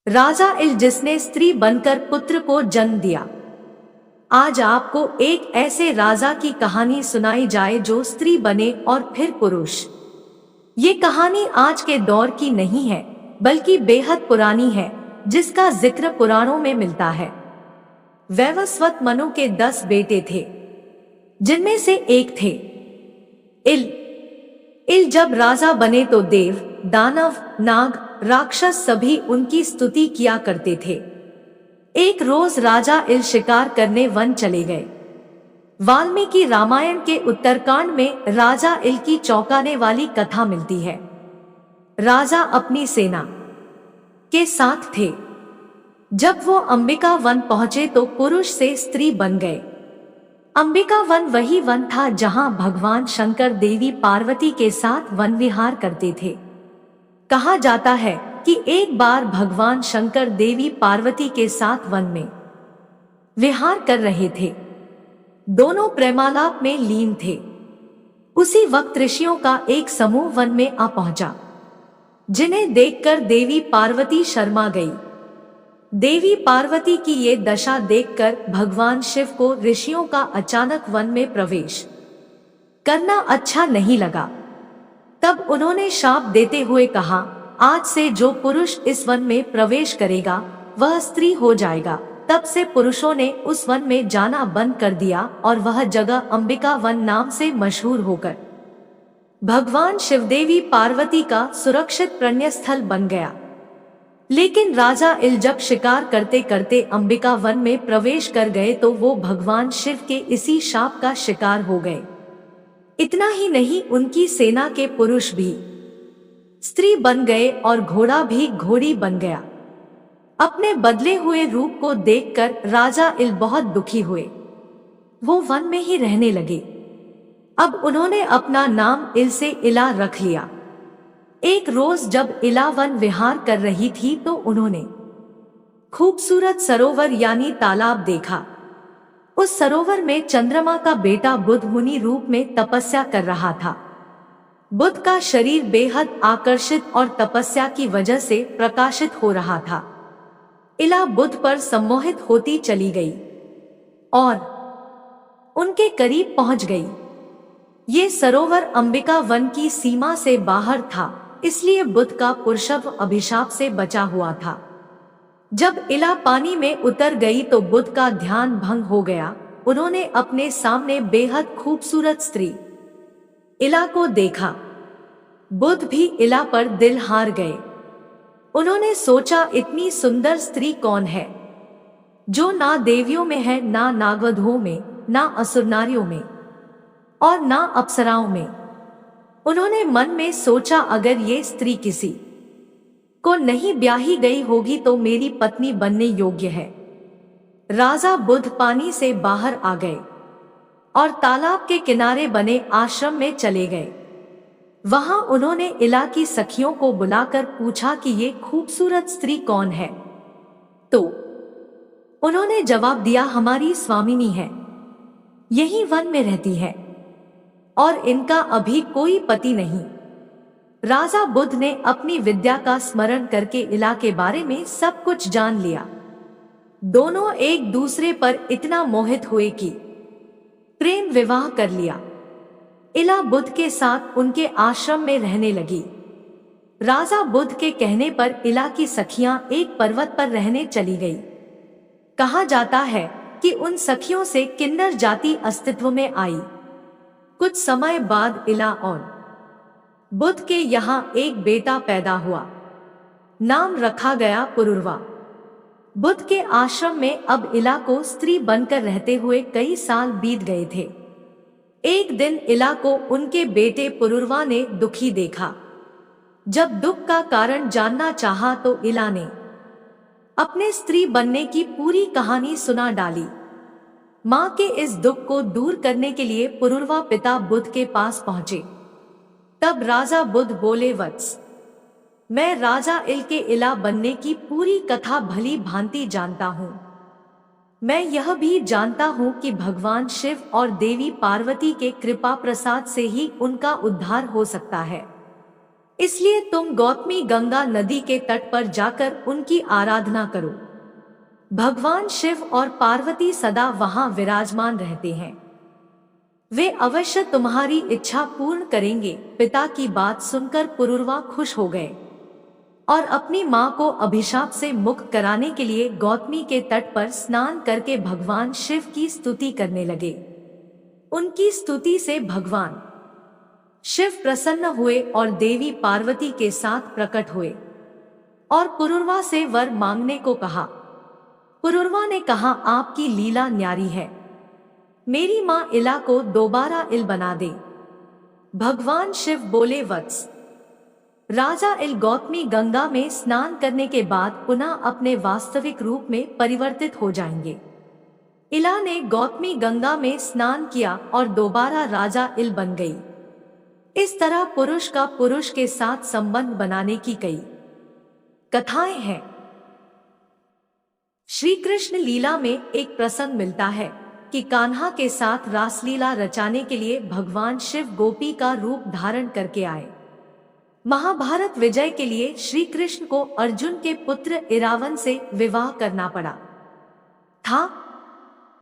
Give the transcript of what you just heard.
राजा इल जिसने स्त्री बनकर पुत्र को जन्म दिया। आज आपको एक ऐसे राजा की कहानी सुनाई जाए जो स्त्री बने और फिर पुरुष। ये कहानी आज के दौर की नहीं है, बल्कि बेहद पुरानी है, जिसका जिक्र पुराणों में मिलता है। वैवस्वत मनु के 10 बेटे थे, जिनमें से एक थे इल। इल जब राजा बने तो देव, दानव, नाग, राक्षस सभी उनकी स्तुति किया करते थे। एक रोज राजा इल शिकार करने वन चले गए। वाल्मीकि रामायण के उत्तरकांड में राजा इल की चौंकाने वाली कथा मिलती है। राजा अपनी सेना के साथ थे। जब वो अंबिका वन पहुंचे तो पुरुष से स्त्री बन गए। अंबिका वन वही वन था जहां भगवान शंकर देवी पार्वती के साथ वन विहार करते थे। कहा जाता है कि एक बार भगवान शंकर देवी पार्वती के साथ वन में विहार कर रहे थे। दोनों प्रेमालाप में लीन थे। उसी वक्त ऋषियों का एक समूह वन में आ पहुंचा, जिन्हें देखकर देवी पार्वती शर्मा गई। देवी पार्वती की ये दशा देखकर भगवान शिव को ऋषियों का अचानक वन में प्रवेश करना अच्छा नहीं लगा। तब उन्होंने शाप देते हुए कहा, आज से जो पुरुष इस वन में प्रवेश करेगा वह स्त्री हो जाएगा। तब से पुरुषों ने उस वन में जाना बंद कर दिया और वह जगह अंबिका वन नाम से मशहूर होकर भगवान शिवदेवी पार्वती का सुरक्षित पुण्यस्थल बन गया। लेकिन राजा इल जब शिकार करते करते अंबिका वन में प्रवेश कर गए तो वो भगवान शिव के इसी शाप का शिकार हो गए। इतना ही नहीं, उनकी सेना के पुरुष भी स्त्री बन गए और घोड़ा भी घोड़ी बन गया। अपने बदले हुए रूप को देखकर राजा इल बहुत दुखी हुए। वो वन में ही रहने लगे। अब उन्होंने अपना नाम इल से इला रख लिया। एक रोज जब इला वन विहार कर रही थी तो उन्होंने खूबसूरत सरोवर यानी तालाब देखा। उस सरोवर में चंद्रमा का बेटा बुध मुनि रूप में तपस्या कर रहा था। बुध का शरीर बेहद आकर्षित और तपस्या की वजह से प्रकाशित हो रहा था। इला बुध पर सम्मोहित होती चली गई और उनके करीब पहुंच गई। ये सरोवर अंबिका वन की सीमा से बाहर था, इसलिए बुध का पुरुषत्व अभिशाप से बचा हुआ था। जब इला पानी में उतर गई तो बुध का ध्यान भंग हो गया। उन्होंने अपने सामने बेहद खूबसूरत स्त्री इला को देखा। बुध भी इला पर दिल हार गए। उन्होंने सोचा, इतनी सुंदर स्त्री कौन है जो ना देवियों में है, ना नागवधुओं में, ना असुर नारियों में और ना अप्सराओं में। उन्होंने मन में सोचा, अगर ये स्त्री किसी को नहीं ब्याही गई होगी तो मेरी पत्नी बनने योग्य है। राजा बुध पानी से बाहर आ गए और तालाब के किनारे बने आश्रम में चले गए। वहां उन्होंने इला की सखियों को बुलाकर पूछा कि ये खूबसूरत स्त्री कौन है। तो उन्होंने जवाब दिया, हमारी स्वामिनी है, यही वन में रहती है और इनका अभी कोई पति नहीं। राजा बुध ने अपनी विद्या का स्मरण करके इला के बारे में सब कुछ जान लिया। दोनों एक दूसरे पर इतना मोहित हुए कि प्रेम विवाह कर लिया। इला बुध के साथ उनके आश्रम में रहने लगी। राजा बुध के कहने पर इला की सखियां एक पर्वत पर रहने चली गई। कहा जाता है कि उन सखियों से किन्नर जाति अस्तित्व में आई। कुछ समय बाद इला और बुध के यहाँ एक बेटा पैदा हुआ। नाम रखा गया पुरुरवा। बुध के आश्रम में अब इला को स्त्री बनकर रहते हुए कई साल बीत गए थे। एक दिन इला को उनके बेटे पुरुरवा ने दुखी देखा। जब दुख का कारण जानना चाहा तो इला ने अपने स्त्री बनने की पूरी कहानी सुना डाली। मां के इस दुख को दूर करने के लिए पुरुरवा पिता बुध के पास पहुंचे। तब राजा बुध बोले, वत्स, मैं राजा इल के इला बनने की पूरी कथा भली भांति जानता हूं। मैं यह भी जानता हूं कि भगवान शिव और देवी पार्वती के कृपा प्रसाद से ही उनका उद्धार हो सकता है। इसलिए तुम गौतमी गंगा नदी के तट पर जाकर उनकी आराधना करो। भगवान शिव और पार्वती सदा वहां विराजमान रहते हैं। वे अवश्य तुम्हारी इच्छा पूर्ण करेंगे। पिता की बात सुनकर पुरुरवा खुश हो गए और अपनी मां को अभिशाप से मुक्त कराने के लिए गौतमी के तट पर स्नान करके भगवान शिव की स्तुति करने लगे। उनकी स्तुति से भगवान शिव प्रसन्न हुए और देवी पार्वती के साथ प्रकट हुए और पुरुरवा से वर मांगने को कहा। पुरुरवा ने कहा, आपकी लीला न्यारी है, मेरी मां इला को दोबारा इल बना दे। भगवान शिव बोले, वत्स, राजा इल गौतमी गंगा में स्नान करने के बाद पुनः अपने वास्तविक रूप में परिवर्तित हो जाएंगे। इला ने गौतमी गंगा में स्नान किया और दोबारा राजा इल बन गई। इस तरह पुरुष का पुरुष के साथ संबंध बनाने की कई कथाएं हैं। श्री कृष्ण लीला में एक प्रसंग मिलता है कि कान्हा के साथ रासलीला रचाने के लिए भगवान शिव गोपी का रूप धारण करके आए। महाभारत विजय के लिए श्री कृष्ण को अर्जुन के पुत्र इरावन से विवाह करना पड़ा था।